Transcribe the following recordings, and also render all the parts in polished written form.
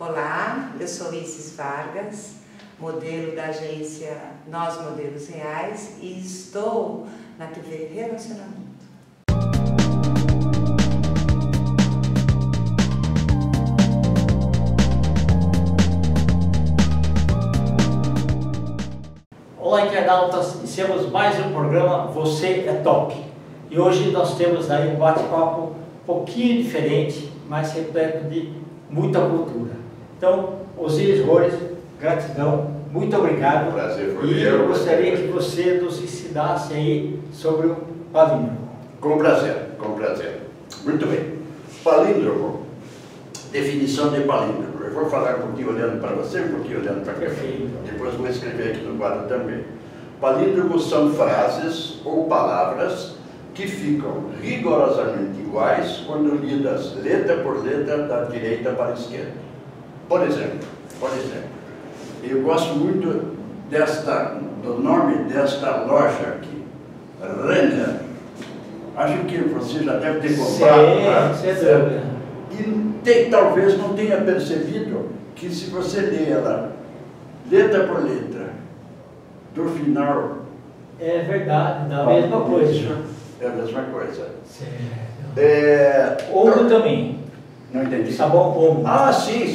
Olá, eu sou Isis Vargas, modelo da agência Nós Modelos Reais e estou na TV Relacionamento. Olá, internautas, iniciamos mais um programa Você é Top. E hoje nós temos aí um bate-papo um pouquinho diferente, mas repleto de muita cultura. Então, Osiris Rores, gratidão, muito obrigado. Prazer foi E meu. eu gostaria que você nos ensinasse aí sobre o palíndromo. Com prazer, com prazer. Muito bem. Palíndromo, definição de palíndromo. Eu vou falar um pouquinho olhando para você, um pouquinho olhando para cá. Perfeito. Depois vou escrever aqui no quadro também. Palíndromos são frases ou palavras que ficam rigorosamente iguais quando lidas letra por letra da direita para a esquerda. Por exemplo, eu gosto muito do nome desta loja aqui, Renner. Acho que você já deve ter comprado. Sem dúvida. E talvez não tenha percebido que se você lê ela letra por letra, do final... É verdade, da mesma coisa. É a mesma coisa. Certo. Ouro também. Não entendi. Sabão ouro. Ah, sim,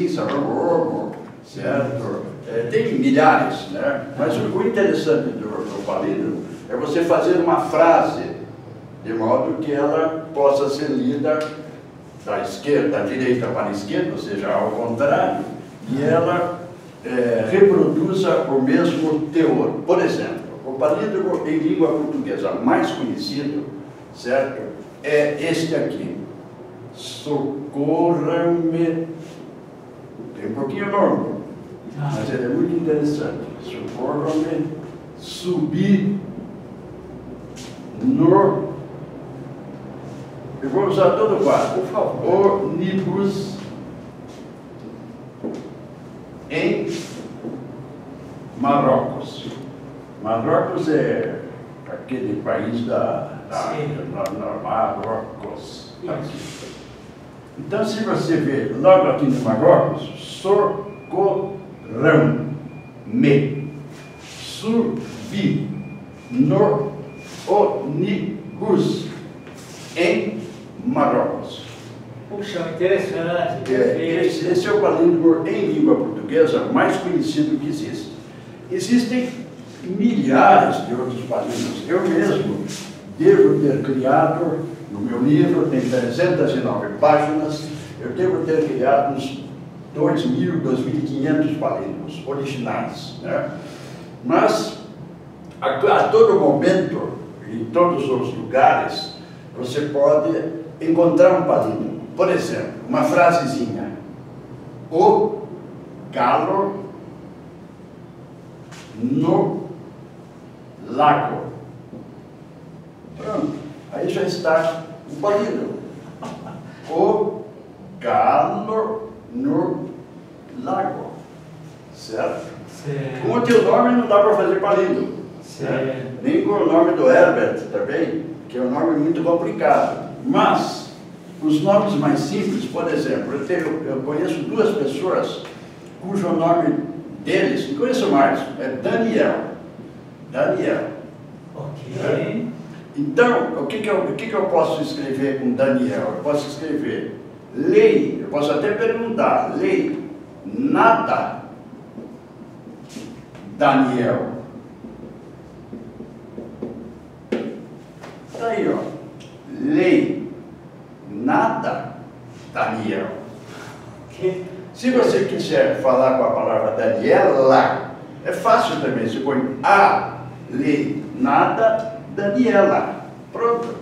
sabão ouro, certo. Tem milhares, né? Mas o interessante do palíndromo é você fazer uma frase de modo que ela possa ser lida da esquerda, da direita para a esquerda, ou seja, ao contrário, e ela reproduza o mesmo teor. Por exemplo, o palíndromo em língua portuguesa mais conhecido, certo, é este aqui. Socorra-me. Tem um pouquinho longo, mas ele é muito interessante. Socorra-me subir no... Eu vou usar todo o quadro. Por favor. Ônibus em Marrocos. Marrocos é aquele país da Marrocos. Então, se você ver logo aqui no Marrocos, socorrão-me, subir no ônibus em Marrocos. Puxa, interessante. Esse é o palíndromo em língua portuguesa mais conhecido que existe. Existem milhares de outros palíndromos. Eu mesmo devo ter criado, no meu livro tem 309 páginas, eu devo ter criado uns 2.000, 2.500 palíndromos originais, né? Mas, a todo momento, em todos os lugares, você pode encontrar um palíndromo. Por exemplo, uma frasezinha. O galo no lago. Pronto. Aí já está o palíndromo. O galo no lago. Certo? Com o teu nome não dá para fazer palíndromo. Né? Nem com o nome do Herbert também, que é um nome muito complicado. Mas, os nomes mais simples, por exemplo, eu conheço duas pessoas cujo nome deles, não conheço mais, é Daniel. Ok. Então, o que eu posso escrever com Daniel? Eu posso escrever lei, eu posso até perguntar, lei, nada, Daniel. Está aí, ó. Lei, nada, Daniel. Se você quiser falar com a palavra Daniela, é fácil também. Você põe a, lei, nada, Daniela. Pronto.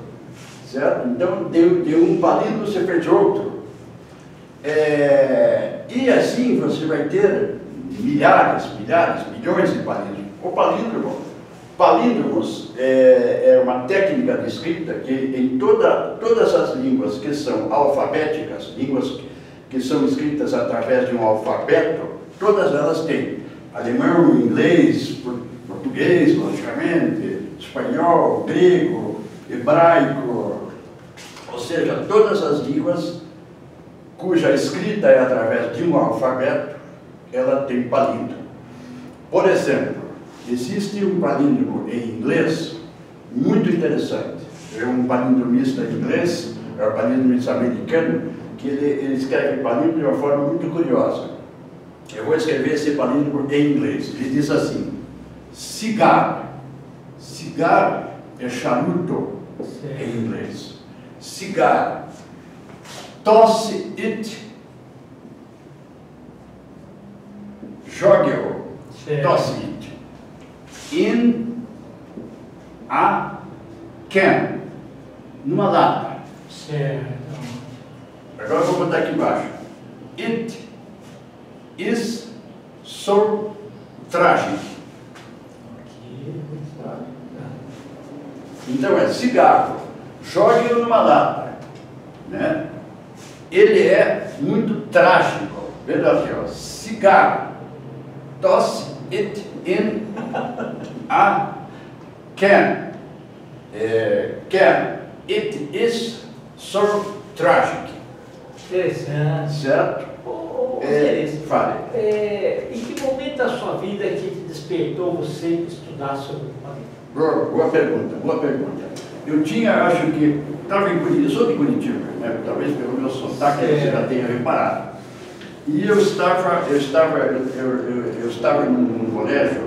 Certo? Então, deu um palíndromo, você fez outro. E assim você vai ter milhares, milhões de palíndromos. O palíndromos é uma técnica de escrita que em todas as línguas que são alfabéticas, línguas que são escritas através de um alfabeto, todas elas têm alemão, inglês, português, logicamente, espanhol, grego, hebraico, ou seja, todas as línguas cuja escrita é através de um alfabeto, ela tem palíndromo. Por exemplo, existe um palíndromo em inglês muito interessante. É um palindromista inglês, é um palindromista americano, que ele escreve palíndromo de uma forma muito curiosa. Eu vou escrever esse palíndromo em inglês. Ele diz assim: cigar. Cigar é charuto em inglês. Cigar. Tosse it. Jogue-o. Tosse it. In a can. Numa lata. Certo. Agora eu vou botar aqui embaixo. It is so tragic. Então é cigarro. Jogue-o numa lata. Né? Ele é muito trágico. Veja aqui, ó. Cigarro. Toss it in a can. Can. It is so tragic. Interessante. Certo? Fale. Em que momento da sua vida que te despertou você estudar sobre o palíndromo? Boa pergunta, boa pergunta. Eu tinha, acho que, estava em Curitiba, eu sou de Curitiba, né? Talvez pelo meu sotaque você já tenha reparado. E eu estava num colégio,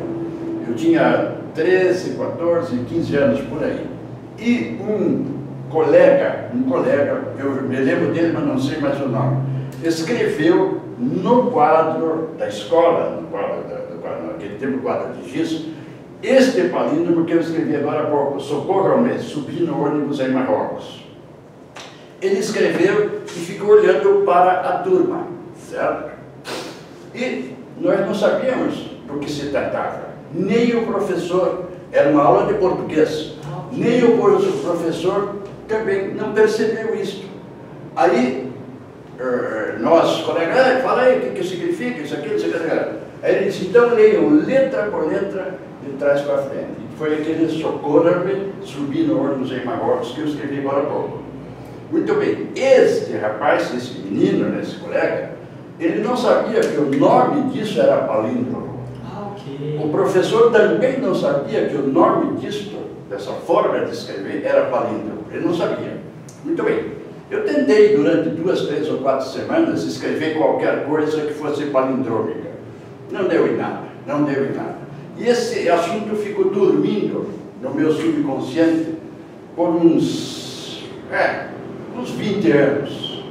eu tinha 13, 14, 15 anos por aí. E um colega, eu me lembro dele, mas não sei mais o nome, escreveu no quadro da escola, naquele tempo quadro de giz, este palíndromo que eu escrevi agora há pouco: socorro ao mês, subi no ônibus em Marrocos. Ele escreveu e ficou olhando para a turma, certo? E nós não sabíamos do que se tratava. Nem o professor, era uma aula de português, nem o professor também não percebeu isso. Aí, nós, colegas, fala aí o que significa isso aqui, isso aqui. Aí ele disse: então leiam letra por letra, de trás para frente. Foi aquele socorro-me, subi no ônibus em Marrocos, que eu escrevi agora há pouco. Muito bem, este rapaz, esse menino, esse colega, ele não sabia que o nome disso era palíndromo. Okay. O professor também não sabia que o nome disso, dessa forma de escrever, era palíndromo. Ele não sabia. Muito bem. Eu tentei durante 2, 3 ou 4 semanas escrever qualquer coisa que fosse palindrômica. Não deu em nada, não deu em nada. E esse assunto ficou dormindo no meu subconsciente por uns 20 anos.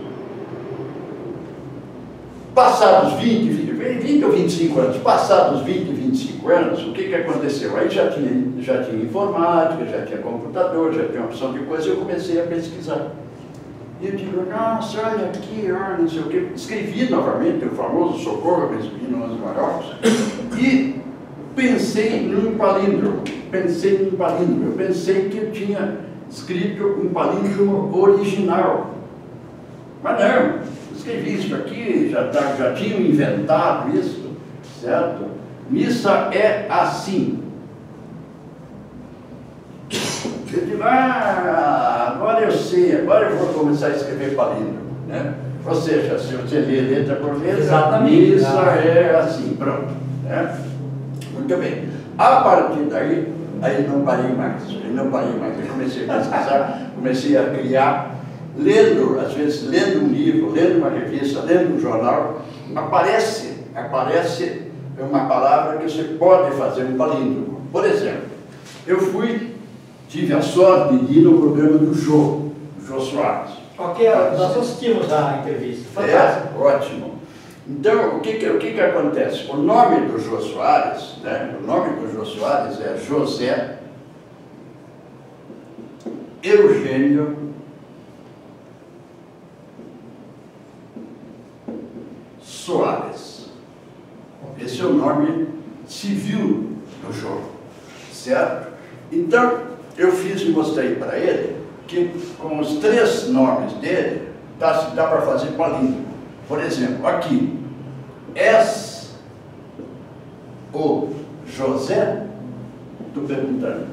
Passados 20 ou 25 anos, passados 20, 25 anos, o que aconteceu? Aí já tinha informática, já tinha computador, já tinha uma opção de coisa, e eu comecei a pesquisar. E eu digo: nossa, olha aqui, olha, não sei o quê. Escrevi novamente o famoso socorro, que escrevi nos Marrocos, e pensei num palíndromo. Eu pensei que eu tinha escrito um palíndromo original. Mas não, escrevi isso aqui, já tinham inventado isso, certo? Missa é assim. Eu digo: agora eu sei, agora eu vou começar a escrever palíndromo, né? Ou seja, se você lê letra por letra, exatamente, missa é assim, pronto, né? Muito bem. A partir daí, aí não parei mais. Eu comecei a pesquisar, comecei a criar, lendo, às vezes lendo um livro, lendo uma revista, lendo um jornal, aparece uma palavra que você pode fazer um palíndromo. Por exemplo, eu tive a sorte de ir no programa do Jô Soares. Ok, nós assistimos a entrevista. Fantástico. Ótimo. Então, o que acontece? O nome do Jô Soares, né? O nome do Jô Soares é José Eugênio Soares. Esse é o nome civil do Jô, certo? Então, eu fiz e mostrei para ele que com os 3 nomes dele, dá para fazer palíndromo. Por exemplo, aqui, és o José? Estou perguntando.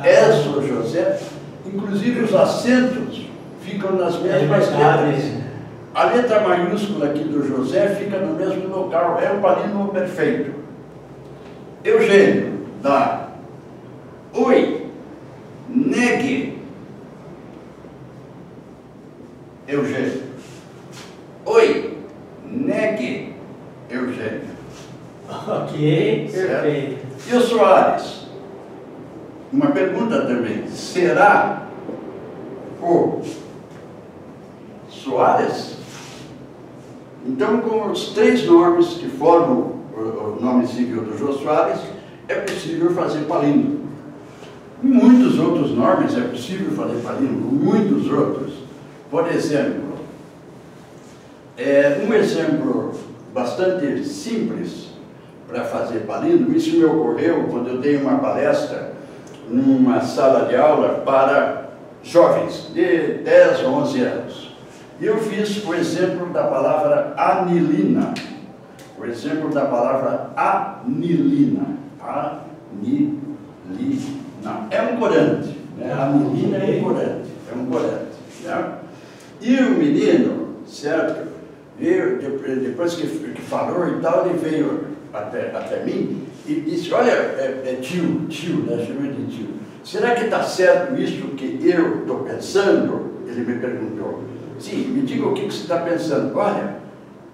És o José? Inclusive os acentos ficam nas mesmas letras. A letra maiúscula aqui do José fica no mesmo local, é um palíndromo perfeito. Eugênio dá oi, negue. Eugênio. Oi, negue. Eugênio. Ok, perfeito. E o Soares? Uma pergunta também. Será o Soares? Então, com os 3 nomes que formam o nome civil do Jô Soares, é possível fazer palíndromo. Muitos outros nomes é possível fazer palíndromo, muitos outros. Por exemplo, um exemplo bastante simples para fazer palíndromo, isso me ocorreu quando eu dei uma palestra numa sala de aula para jovens de 10 a 11 anos. E eu fiz o exemplo da palavra anilina. O exemplo da palavra anilina. Anilina. É um corante. Né? Anilina é um corante. É um corante. Né? E o menino, certo? Veio, depois que falou e tal, ele veio até mim e disse, olha, tio, né? Chamei de tio. Será que está certo isso que eu estou pensando? Ele me perguntou. Sim, me diga o que você está pensando. Olha,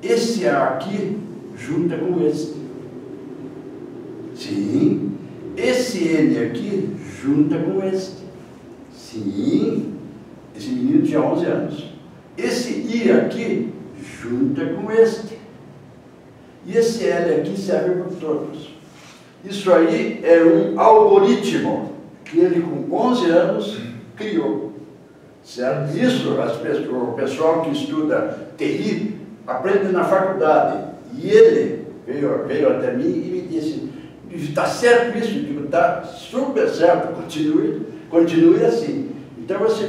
esse aqui junta com esse. Sim. Esse N aqui junta com este. Sim. Esse menino tinha 11 anos. Esse I aqui junta com este. E esse L aqui serve para todos. Isso aí é um algoritmo que ele com 11 anos criou. Certo? Isso o pessoal que estuda TI aprende na faculdade. E ele veio até mim e me disse, está certo isso? Eu digo, está super certo, continue assim. Então você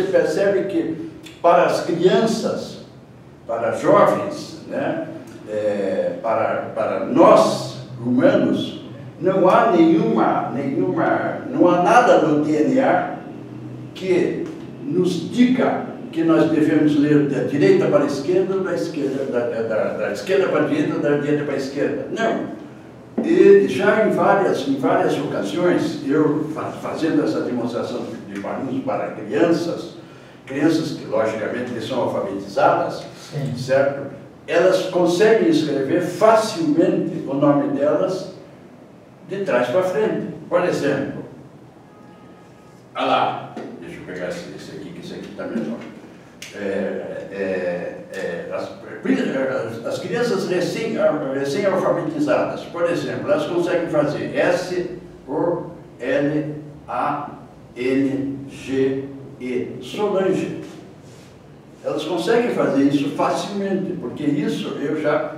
percebe que para as crianças, para jovens, né, para nós humanos, não há não há nada no DNA que nos diga que nós devemos ler da direita para a esquerda, da esquerda para a direita, da direita para a esquerda. Não. E já em várias ocasiões, eu fazendo essa demonstração de palíndromo para crianças que logicamente são alfabetizadas, sim, certo? Elas conseguem escrever facilmente o nome delas de trás para frente. Por exemplo, olha lá, deixa eu pegar esse aqui, que esse aqui está menor. As crianças recém-alfabetizadas, por exemplo, elas conseguem fazer S-O-L-A-N-G-E, Solange. Elas conseguem fazer isso facilmente, porque isso eu já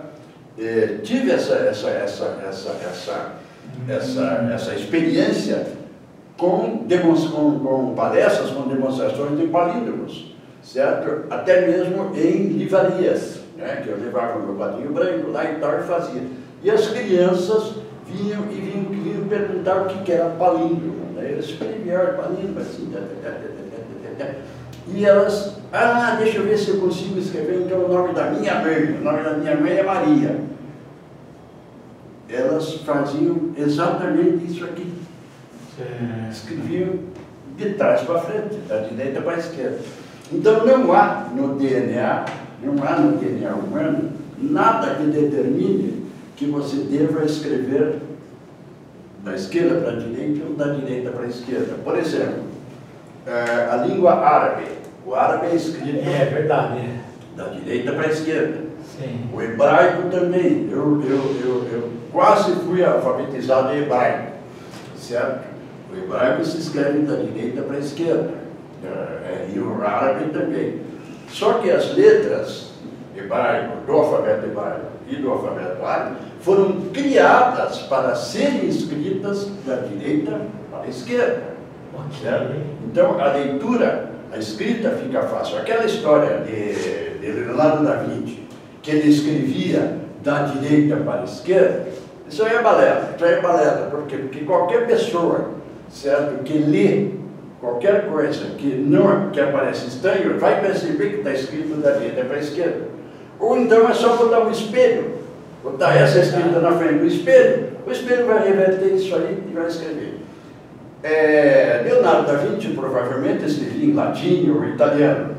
tive essa experiência com palestras, com demonstrações de palíndromos, certo? Até mesmo em livrarias, né? Que eu levava o meu quadrinho branco lá e tal e fazia. E as crianças vinham perguntar o que era palíndromo, né? Eles escreviam palíndromo assim, e elas, deixa eu ver se eu consigo escrever então o nome da minha mãe. O nome da minha mãe é Maria. Elas faziam exatamente isso aqui. Escreviam de trás para frente, da direita para a esquerda. Então não há no DNA humano nada que determine que você deva escrever da esquerda para a direita ou da direita para a esquerda. Por exemplo, a língua árabe. O árabe é escrito da direita para a esquerda. Sim. O hebraico também. Eu quase fui alfabetizado em hebraico, certo? O hebraico se escreve da direita para a esquerda, e o árabe também. Só que as letras hebraico, do alfabeto hebraico e do alfabeto árabe foram criadas para serem escritas da direita para a esquerda. Certo? Então a leitura, a escrita fica fácil. Aquela história de Leonardo da Vinci, que ele escrevia da direita para a esquerda, isso aí é balela, porque qualquer pessoa, certo, que lê qualquer coisa que aparece estranho, vai perceber que está escrito da direita para a esquerda. Ou então é só botar um espelho, botar essa escrita na frente do espelho, o espelho vai reverter isso aí e vai escrever. Leonardo da Vinci provavelmente escrevia em latim ou italiano,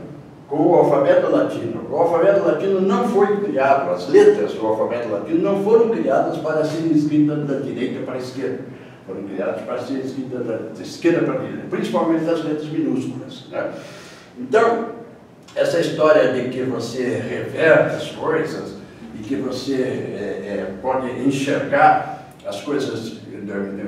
com o alfabeto latino. O alfabeto latino não foi criado, as letras do alfabeto latino não foram criadas para serem escritas da direita para a esquerda. Foram criadas para serem escritas da esquerda para a direita, principalmente as letras minúsculas, né? Então, essa história de que você reverte as coisas e que você pode enxergar as coisas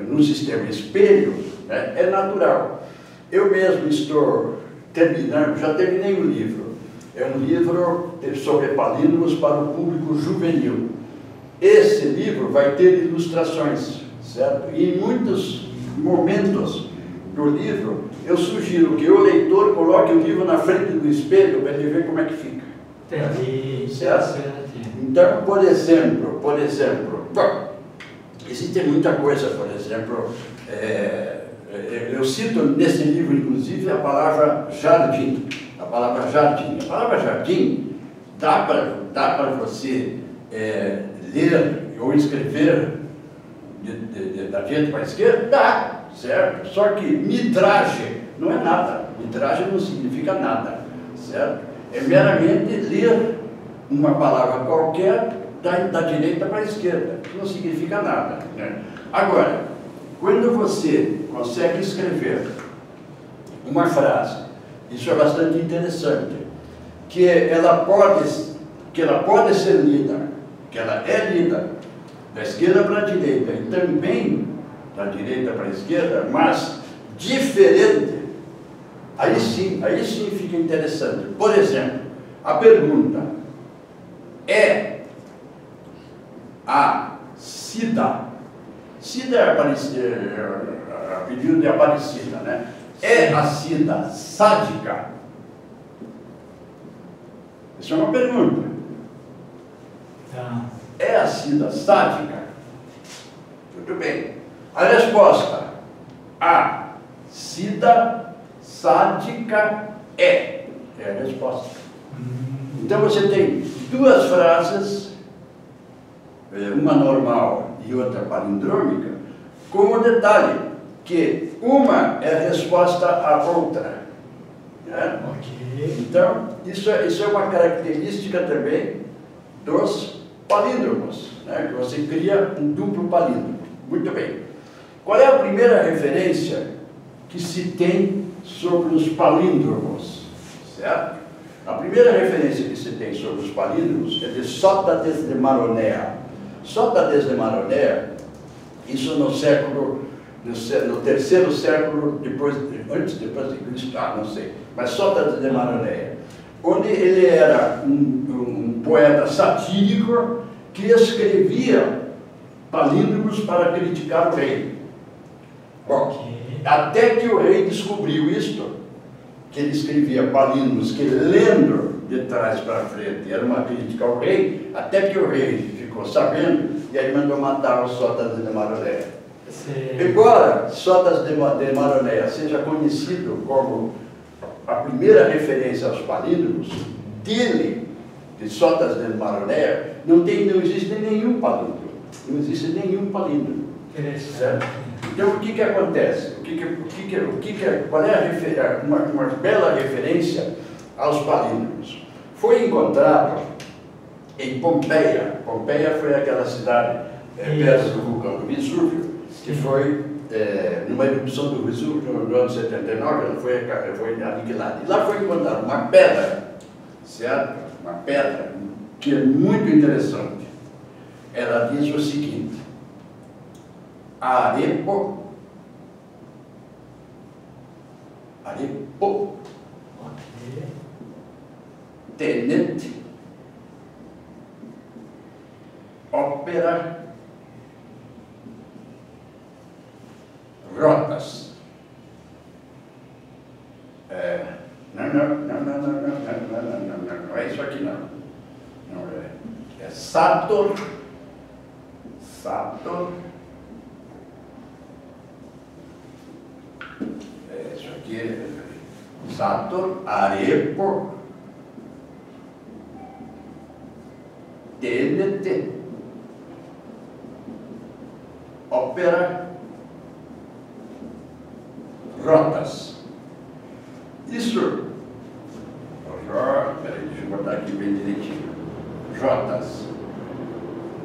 no sistema espelho, né, é natural. Eu mesmo estou terminando, já terminei o livro. É um livro sobre palíndromos para o público juvenil. Esse livro vai ter ilustrações, certo? E em muitos momentos do livro, eu sugiro que o leitor coloque o livro na frente do espelho para ele ver como é que fica. Entendi. Certo? Então, por exemplo, bom, existe muita coisa, por exemplo, eu cito nesse livro, inclusive, a palavra jardim. A palavra jardim. A palavra jardim dá para você ler ou escrever da direita para a esquerda? Dá, certo? Só que midragem não é nada. Midragem não significa nada, certo? É meramente ler uma palavra qualquer da direita para a esquerda. Não significa nada, né? Agora, quando você consegue escrever uma frase, isso é bastante interessante, que ela pode ser lida, que ela é lida da esquerda para a direita e também da direita para a esquerda, mas diferente, aí sim fica interessante. Por exemplo, a pergunta é a Cida. Cida é apelido de Aparecida, né? É a Cida sádica? Isso é uma pergunta. Tá. É a Cida sádica? Muito bem. A resposta: a Cida sádica é a resposta. Então você tem duas frases, uma normal e outra palindrômica, com o detalhe que uma é a resposta à outra, né? Ok. Então, isso é uma característica também dos palíndromos, né? Que você cria um duplo palíndromo. Muito bem. Qual é a primeira referência que se tem sobre os palíndromos? Certo? A primeira referência que se tem sobre os palíndromos é de Sócrates de Maronea. Sócrates de Maronea, isso no terceiro século antes de Cristo, não sei, mas Sócrates de Maronea, onde ele era um poeta satírico que escrevia palíndromos para criticar o rei. Bom, até que o rei descobriu isto, que ele escrevia palíndromos que, lendo de trás para frente, era uma crítica ao rei, até que o rei ficou sabendo, e aí mandou matar o Sócrates de Maronea. Sim. Embora Sócrates de Maronea seja conhecido como a primeira referência aos palíndromos, dele, de Sócrates de Maronea, não existe nenhum palíndromo. Não existe nenhum palíndromo. Interessante. Então, o que acontece? Qual é uma bela referência aos palíndromos? Foi encontrado em Pompeia. Pompeia foi aquela cidade perto do vulcão do Vesúvio, que foi, numa erupção do Vesúvio, no ano 79, ela foi aniquilada. E lá foi encontrada uma pedra, certo? Uma pedra que é muito interessante. Ela diz o seguinte: Arepo, tenet, opera, rotas. Não é isso aqui não. Não é Sator, é isso aqui. aqui, Sator, Arepo, Tenete, Ópera, Rotas. Isso, peraí, deixa eu botar aqui bem direitinho. Rotas.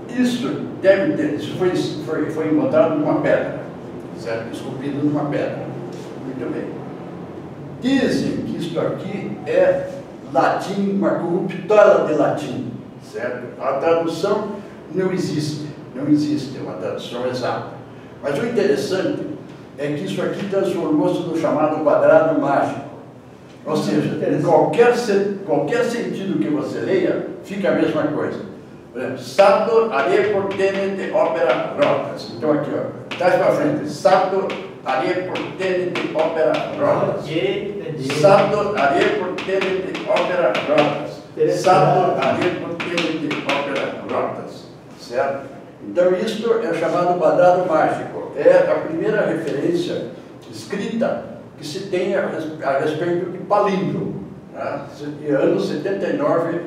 Isso deve ter, isso foi encontrado numa pedra, certo? Esculpido numa pedra. Muito bem. Dizem que isso aqui é latim, uma corruptela de latim, certo? A tradução não existe uma tradução exata. Mas o interessante é que isso aqui transformou-se no chamado quadrado mágico. Ou seja, em qualquer sentido que você leia, fica a mesma coisa. Por exemplo, Sator, Arepo, Tenete, Ópera, Rotas. Então aqui, ó, traz para frente. Sator, Arepo, Tenete, Ópera, Rotas. Sator, Arepo, Tenete, Ópera, Rotas. Sator, Arepo, Tenete, Ópera, Rotas. Certo? Então isto é chamado quadrado mágico. É a primeira referência escrita que se tem a respeito de palíndromo, né? Ano 79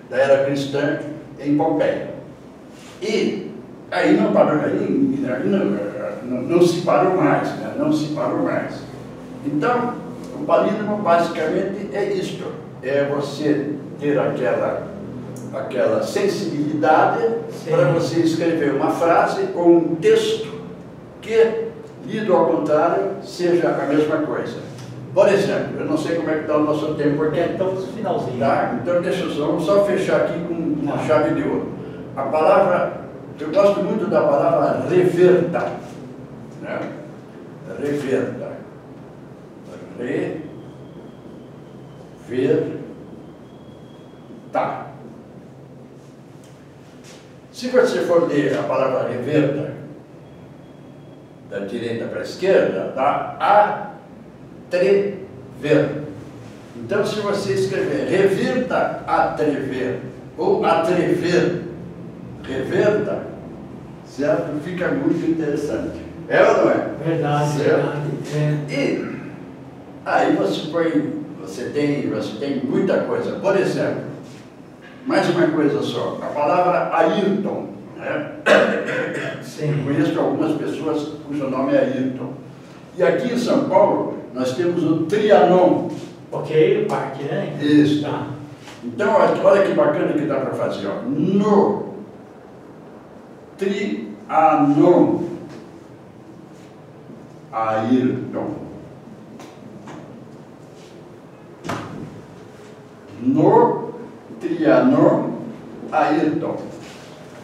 da era cristã em Pompeia. E aí não parou, não se parou mais, né? Não se parou mais. Então, o palíndromo basicamente é isto, é você ter aquela sensibilidade para você escrever uma frase ou um texto que, lido ao contrário, seja a mesma coisa. Por exemplo, eu não sei como é que está o nosso tempo aqui. Estamos no finalzinho. Tá? Então vamos só fechar aqui com uma chave de ouro. A palavra, eu gosto muito da palavra reverta. Né? Reverta. Reverta. Se você for ler a palavra reverta, da direita para a esquerda, dá atrever. Então, se você escrever reverta, atrever, ou atrever, reverta, certo? Fica muito interessante. É ou não é? Verdade, certo? verdade. E aí você tem muita coisa. Por exemplo, mais uma coisa só, a palavra Ayrton, né? Sim. Conheço algumas pessoas cujo nome é Ayrton. E aqui em São Paulo, nós temos o Trianon. Ok, o parque, né? Isso. Tá. Então, olha que bacana que dá para fazer, ó. No Trianon. Ayrton. No Trianon, Ayrton.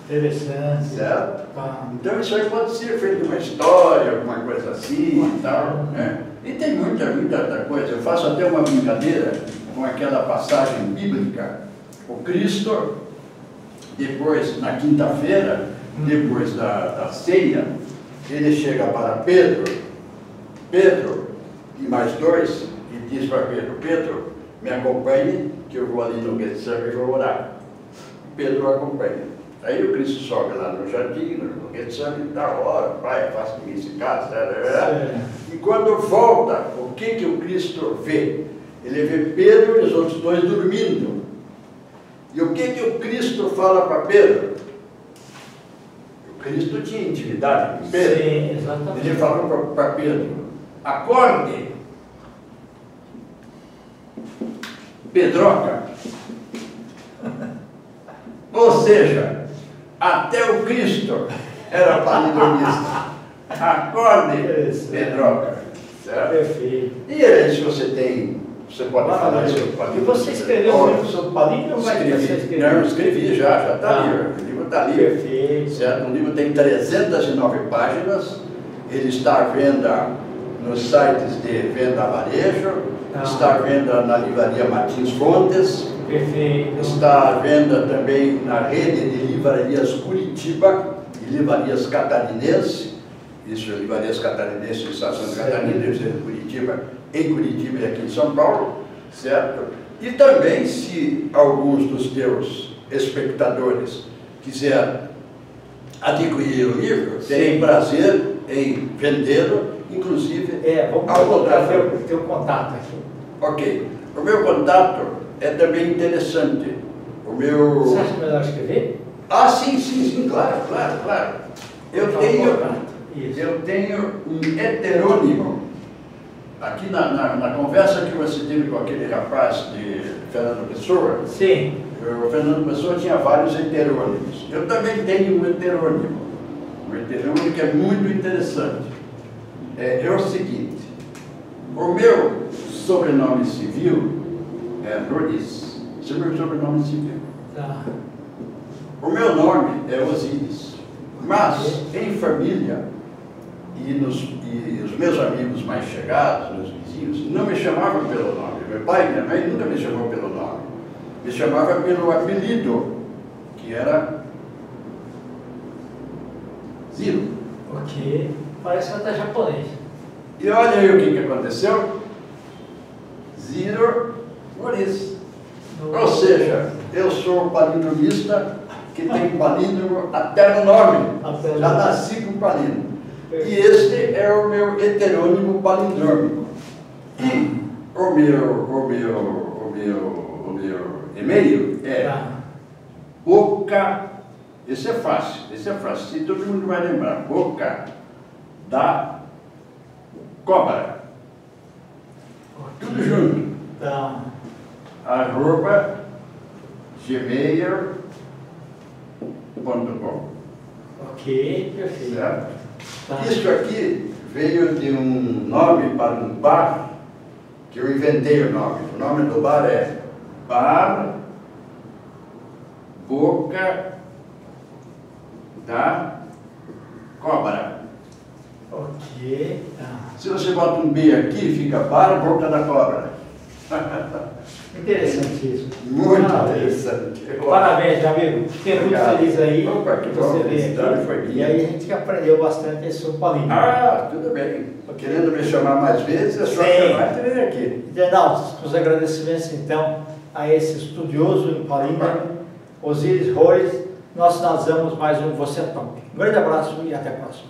Interessante. Certo? Tá. Então isso aí pode ser feito uma história, alguma coisa assim e tal, né? E tem muita outra coisa. Eu faço até uma brincadeira com aquela passagem bíblica. O Cristo, depois, na quinta-feira, depois da ceia, ele chega para Pedro e mais dois, e diz para Pedro, me acompanhe, que eu vou ali no Getsemane e vou orar. Pedro acompanha. Aí o Cristo sobe lá no jardim, no Getsemane, da hora, pai, faça de mim esse caso, e quando volta, o que o Cristo vê? Ele vê Pedro e os outros dois dormindo. E o que o Cristo fala para Pedro? O Cristo tinha intimidade com Pedro. Sim, exatamente. Ele falou para Pedro, acorde, Pedroca. Ou seja, até o Cristo era palindromista. Acorde, Pedroca. Certo? Perfeito. E aí, se você pode falar sobre E palíndromo. você escreveu um livro sobre palíndromo? Não, escrevi já está ali. O livro está ali. Perfeito. Certo? O livro tem 309 páginas. Ele está à venda nos sites de venda a varejo, está à venda na livraria Martins Fontes. Perfeito. Está à venda também na rede de livrarias Curitiba e livrarias Catarinense. Isso, livrarias Catarinense de Estação de Catarina, Curitiba, em Curitiba e aqui em São Paulo, certo? E também, se alguns dos teus espectadores quiserem adquirir o livro, terem prazer em vendê-lo, inclusive Vamos colocar o teu contato aqui. Ok. O meu contato é também interessante. O meu... Você acha melhor escrever? Ah, sim, claro. Eu tenho um heterônimo. Aqui na conversa que você teve com aquele rapaz de Fernando Pessoa, sim. O Fernando Pessoa tinha vários heterônimos. Eu também tenho um heterônimo que é muito interessante. É o seguinte, o meu sobrenome civil é Roriz. Esse é o meu sobrenome civil. Tá. O meu nome é Osíris. Mas, em família, e os meus amigos mais chegados, meus vizinhos, não me chamavam pelo nome. Meu pai e minha mãe nunca me chamou pelo nome. Me chamava pelo apelido, que era Ziro. Ok. Parece até japonês. E olha aí o que aconteceu. Ziro Roriz. Ou seja, eu sou palindromista que tem palíndromo até no nome. Já nasci com palíndromo. E este é o meu heterônimo palindrômico. E o meu e-mail é Boca, esse é fácil, se todo mundo vai lembrar, Boca da Cobra. Tudo junto. Tá. @gmail.com. Ok, perfeito. Certo? Tá. Isso aqui veio de um nome para um bar, que eu inventei o nome. O nome do bar é Bar Boca da Cobra. Ok. Tá. Se você bota um B aqui, fica Bar Boca da Cobra. Interessantíssimo. Muito Parabéns. interessante. Parabéns, meu amigo. Fiquei muito feliz aí. Opa, que você bom, veio aqui. foi minha. E aí a gente aprendeu bastante esse palíndromo. Ah, tudo bem. Querendo me chamar mais vezes, é só chamar e vir aqui. Internautas, os agradecimentos então a esse estudioso em palíndromo, Osíris Roriz. Nós finalizamos mais um Você é Top. Um grande abraço e até a próxima.